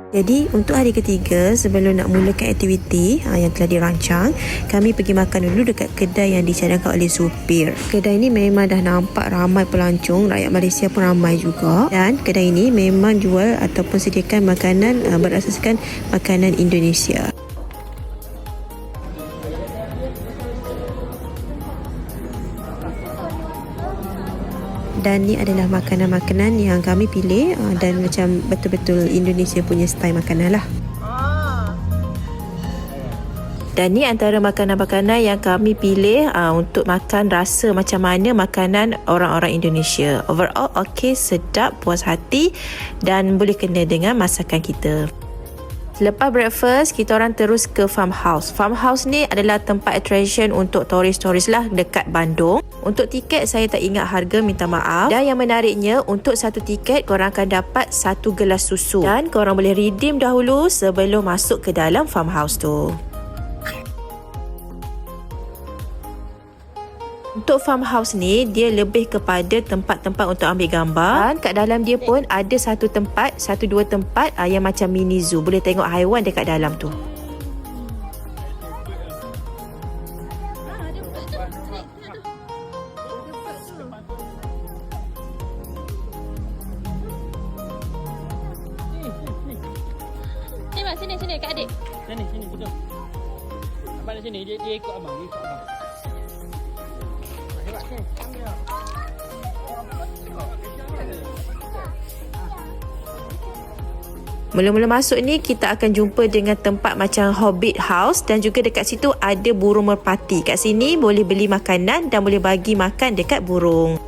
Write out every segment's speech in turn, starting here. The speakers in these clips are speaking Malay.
Jadi untuk hari ketiga sebelum nak mulakan aktiviti yang telah dirancang, kami pergi makan dulu dekat kedai yang dicadangkan oleh supir. Kedai ini memang dah nampak ramai pelancong, rakyat Malaysia pun ramai juga. Dan kedai ini memang jual ataupun sediakan makanan berasaskan makanan Indonesia. Dan ni adalah makanan-makanan yang kami pilih dan macam betul-betul Indonesia punya style makanan lah. Dan ni antara makanan-makanan yang kami pilih untuk makan rasa macam mana makanan orang-orang Indonesia. Overall okey, sedap, puas hati dan boleh kena dengan masakan kita. Lepas breakfast, kita orang terus ke farmhouse. Farmhouse ni adalah tempat attraction untuk turis-turis lah dekat Bandung. Untuk tiket, saya tak ingat harga, minta maaf. Dan yang menariknya, untuk satu tiket, korang akan dapat satu gelas susu. Dan korang boleh redeem dahulu sebelum masuk ke dalam farmhouse tu. Untuk farmhouse ni, dia lebih kepada tempat-tempat untuk ambil gambar. Dan kat dalam dia pun ada satu dua tempat yang macam mini zoo. Boleh tengok haiwan dekat dalam tu. Sini Kak Adik. Sini betul. Abang di sini, dia ikut abang, Mula-mula masuk ni kita akan jumpa dengan tempat macam Hobbit House dan juga dekat situ ada burung merpati. Kat sini boleh beli makanan dan boleh bagi makan dekat burung.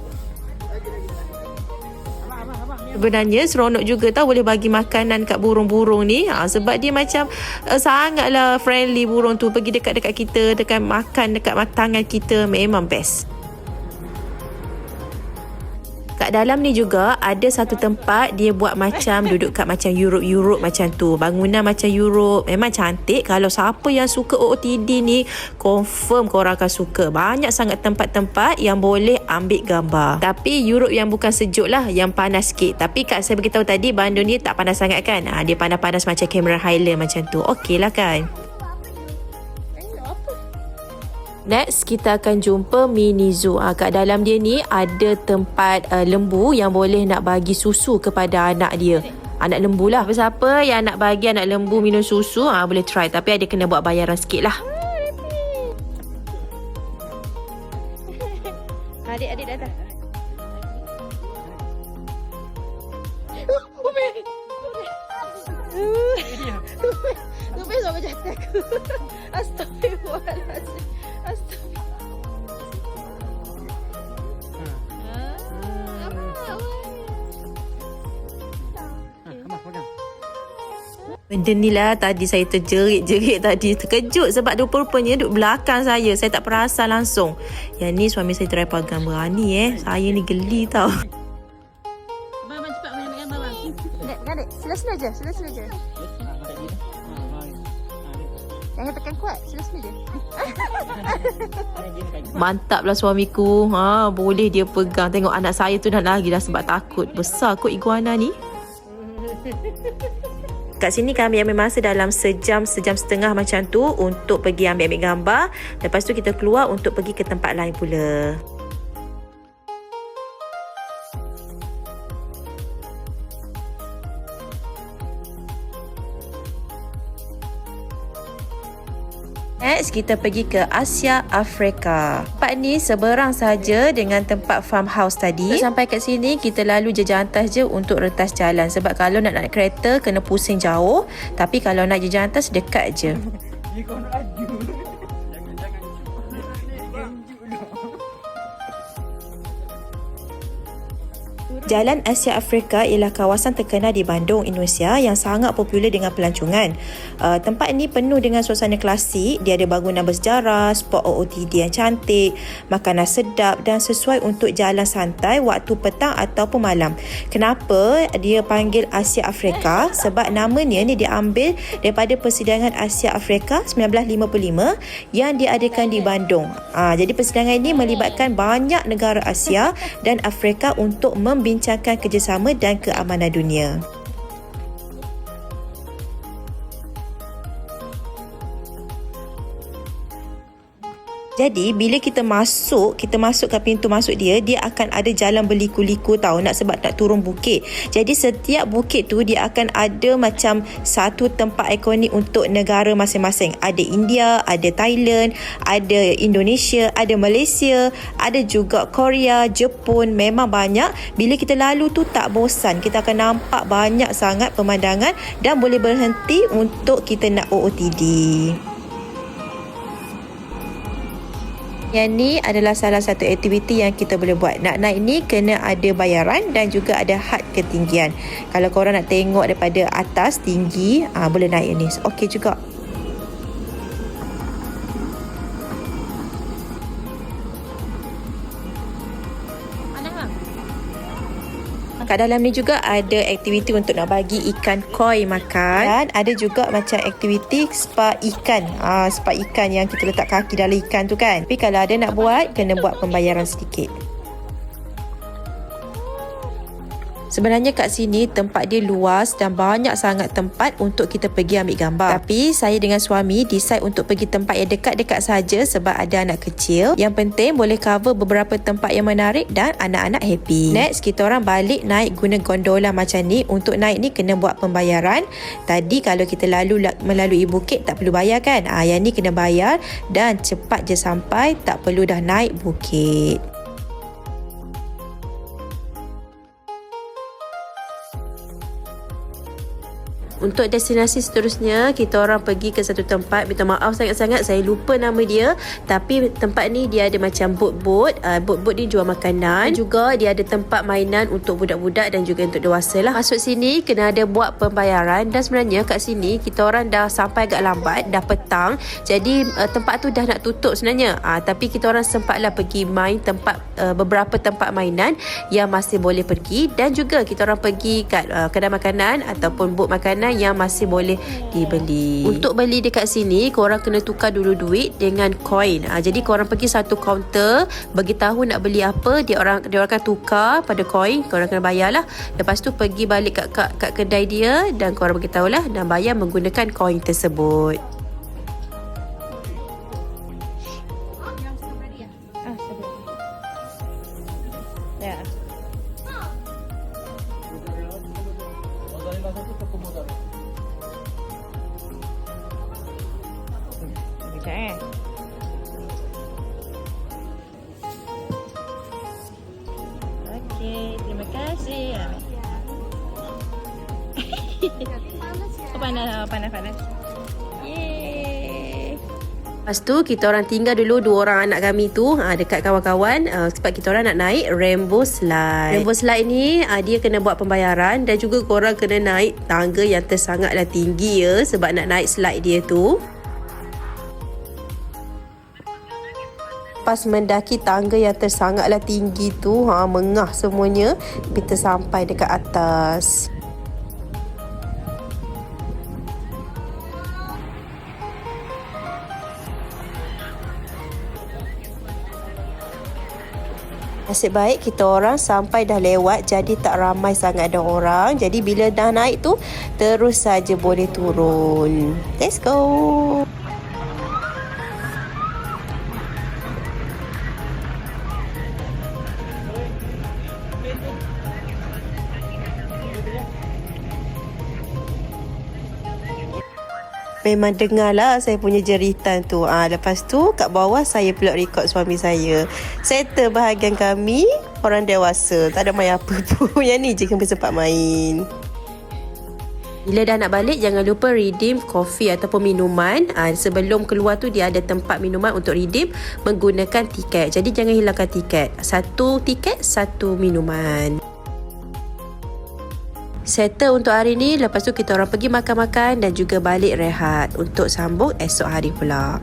Sebenarnya seronok juga tau boleh bagi makanan kat burung-burung ni sebab dia macam sangatlah friendly burung tu, pergi dekat-dekat kita, dekat makan dekat tangan kita, memang best. Kat dalam ni juga ada satu tempat dia buat macam duduk kat macam Europe macam tu. Bangunan macam Europe, memang cantik. Kalau siapa yang suka OOTD ni, confirm korang akan suka. Banyak sangat tempat-tempat yang boleh ambil gambar. Tapi Europe yang bukan sejuk lah, yang panas sikit. Tapi Kak saya beritahu tadi, Bandung ni tak panas sangat kan. Dia panas-panas macam Cameron Highland macam tu. Okey lah kan. Next, kita akan jumpa mini zoo. Kat dalam dia ni ada tempat lembu yang boleh nak bagi susu kepada anak dia. Anak lembu lah. Siapa yang nak bagi anak lembu minum susu, boleh try. Tapi ada kena buat bayaran sikit lah. Adik datang. Umi sama jatuh aku. Astagfirullahaladzim. Benda ni lah tadi saya terjerit-jerit tadi. Terkejut sebab dia rupanya duduk belakang saya. Saya tak perasan langsung. Yang ni suami saya try pegang berani Saya ni geli tau. Abang cepat ambil gambar bang. Adik, sila-sila je. Jangan tekan kuat, sila-sila je. Mantap lah suamiku. Boleh dia pegang. Tengok anak saya tu dah lagi dah sebab takut. Besar kot iguana ni. Kat sini kami ambil masa dalam sejam setengah macam tu untuk pergi ambil gambar. Lepas tu kita keluar untuk pergi ke tempat lain pula. Next, kita pergi ke Asia Afrika. Tempat ni seberang saja dengan tempat farmhouse tadi. Sampai kat sini, kita lalu jejantas je untuk rentas jalan. Sebab kalau nak naik kereta, kena pusing jauh. Tapi kalau nak jejantas, dekat je. Jalan Asia Afrika ialah kawasan terkenal di Bandung, Indonesia yang sangat popular dengan pelancongan. Tempat ini penuh dengan suasana klasik. Dia ada bangunan bersejarah, spot OOTD yang cantik, makanan sedap dan sesuai untuk jalan santai waktu petang ataupun malam. Kenapa dia panggil Asia Afrika? Sebab namanya ni diambil daripada Persidangan Asia Afrika 1955 yang diadakan di Bandung. Jadi persidangan ini melibatkan banyak negara Asia dan Afrika untuk membincangkan kerjasama dan keamanan dunia. Jadi bila kita masuk kat pintu masuk dia akan ada jalan berliku-liku tau, sebab nak turun bukit. Jadi setiap bukit tu dia akan ada macam satu tempat ikonik untuk negara masing-masing. Ada India, ada Thailand, ada Indonesia, ada Malaysia, ada juga Korea, Jepun. Memang banyak. Bila kita lalu tu tak bosan. Kita akan nampak banyak sangat pemandangan dan boleh berhenti untuk kita nak OOTD. Yang ni adalah salah satu aktiviti yang kita boleh buat. Nak naik ni kena ada bayaran dan juga ada had ketinggian. Kalau korang nak tengok daripada atas tinggi, boleh naik ni. Okey juga. Kat dalam ni juga ada aktiviti untuk nak bagi ikan koi makan. Dan ada juga macam aktiviti spa ikan. Spa ikan yang kita letak kaki dalam ikan tu kan. Tapi kalau ada nak buat, kena buat pembayaran sedikit. Sebenarnya kat sini tempat dia luas dan banyak sangat tempat untuk kita pergi ambil gambar. Tapi saya dengan suami decide untuk pergi tempat yang dekat-dekat saja sebab ada anak kecil. Yang penting boleh cover beberapa tempat yang menarik dan anak-anak happy. Next, kita orang balik naik guna gondola macam ni. Untuk naik ni kena buat pembayaran. Tadi kalau kita melalui bukit tak perlu bayar kan? Yang ni kena bayar dan cepat je sampai, tak perlu dah naik bukit. Untuk destinasi seterusnya, kita orang pergi ke satu tempat. Minta maaf sangat-sangat saya lupa nama dia. Tapi tempat ni dia ada macam boat-boat. Boat-boat ni jual makanan. Juga dia ada tempat mainan untuk budak-budak dan juga untuk dewasa lah. Masuk sini kena ada buat pembayaran. Dan sebenarnya kat sini kita orang dah sampai agak lambat, dah petang. Jadi tempat tu dah nak tutup sebenarnya. Tapi kita orang sempatlah pergi main beberapa tempat mainan yang masih boleh pergi. Dan juga kita orang pergi kat kedai makanan ataupun booth makanan yang masih boleh dibeli. Untuk beli dekat sini, korang kena tukar dulu duit dengan koin. Jadi korang pergi satu kaunter, bagi tahu nak beli apa, dia orang akan tukar pada koin. Korang kena bayar lah. Lepas tu pergi balik kat kedai dia dan korang beritahu lah dan bayar menggunakan koin tersebut. Okey, terima kasih. Panas. Yeay. Lepas tu kita orang tinggal dulu dua orang anak kami tu dekat kawan-kawan sebab kita orang nak naik Rainbow Slide. Rainbow Slide ni dia kena buat pembayaran dan juga korang kena naik tangga yang tersangatlah tinggi ya sebab nak naik slide dia tu. Pas mendaki tangga yang tersangatlah tinggi tu, mengah semuanya, kita sampai dekat atas. Nasib baik kita orang sampai dah lewat, jadi tak ramai sangat ada orang. Jadi bila dah naik tu, terus saja boleh turun. Let's go! Memang dengarlah saya punya jeritan tu. Lepas tu kat bawah saya pula rekod suami saya. Settle bahagian kami, orang dewasa. Tak ada main apa pun. Yang ni je kami sempat main. Bila dah nak balik, jangan lupa redeem kopi ataupun minuman. Sebelum keluar tu dia ada tempat minuman untuk redeem menggunakan tiket. Jadi jangan hilangkan tiket. Satu tiket, satu minuman. Settle untuk hari ni. Lepas tu kita orang pergi makan-makan dan juga balik rehat untuk sambung esok hari pula.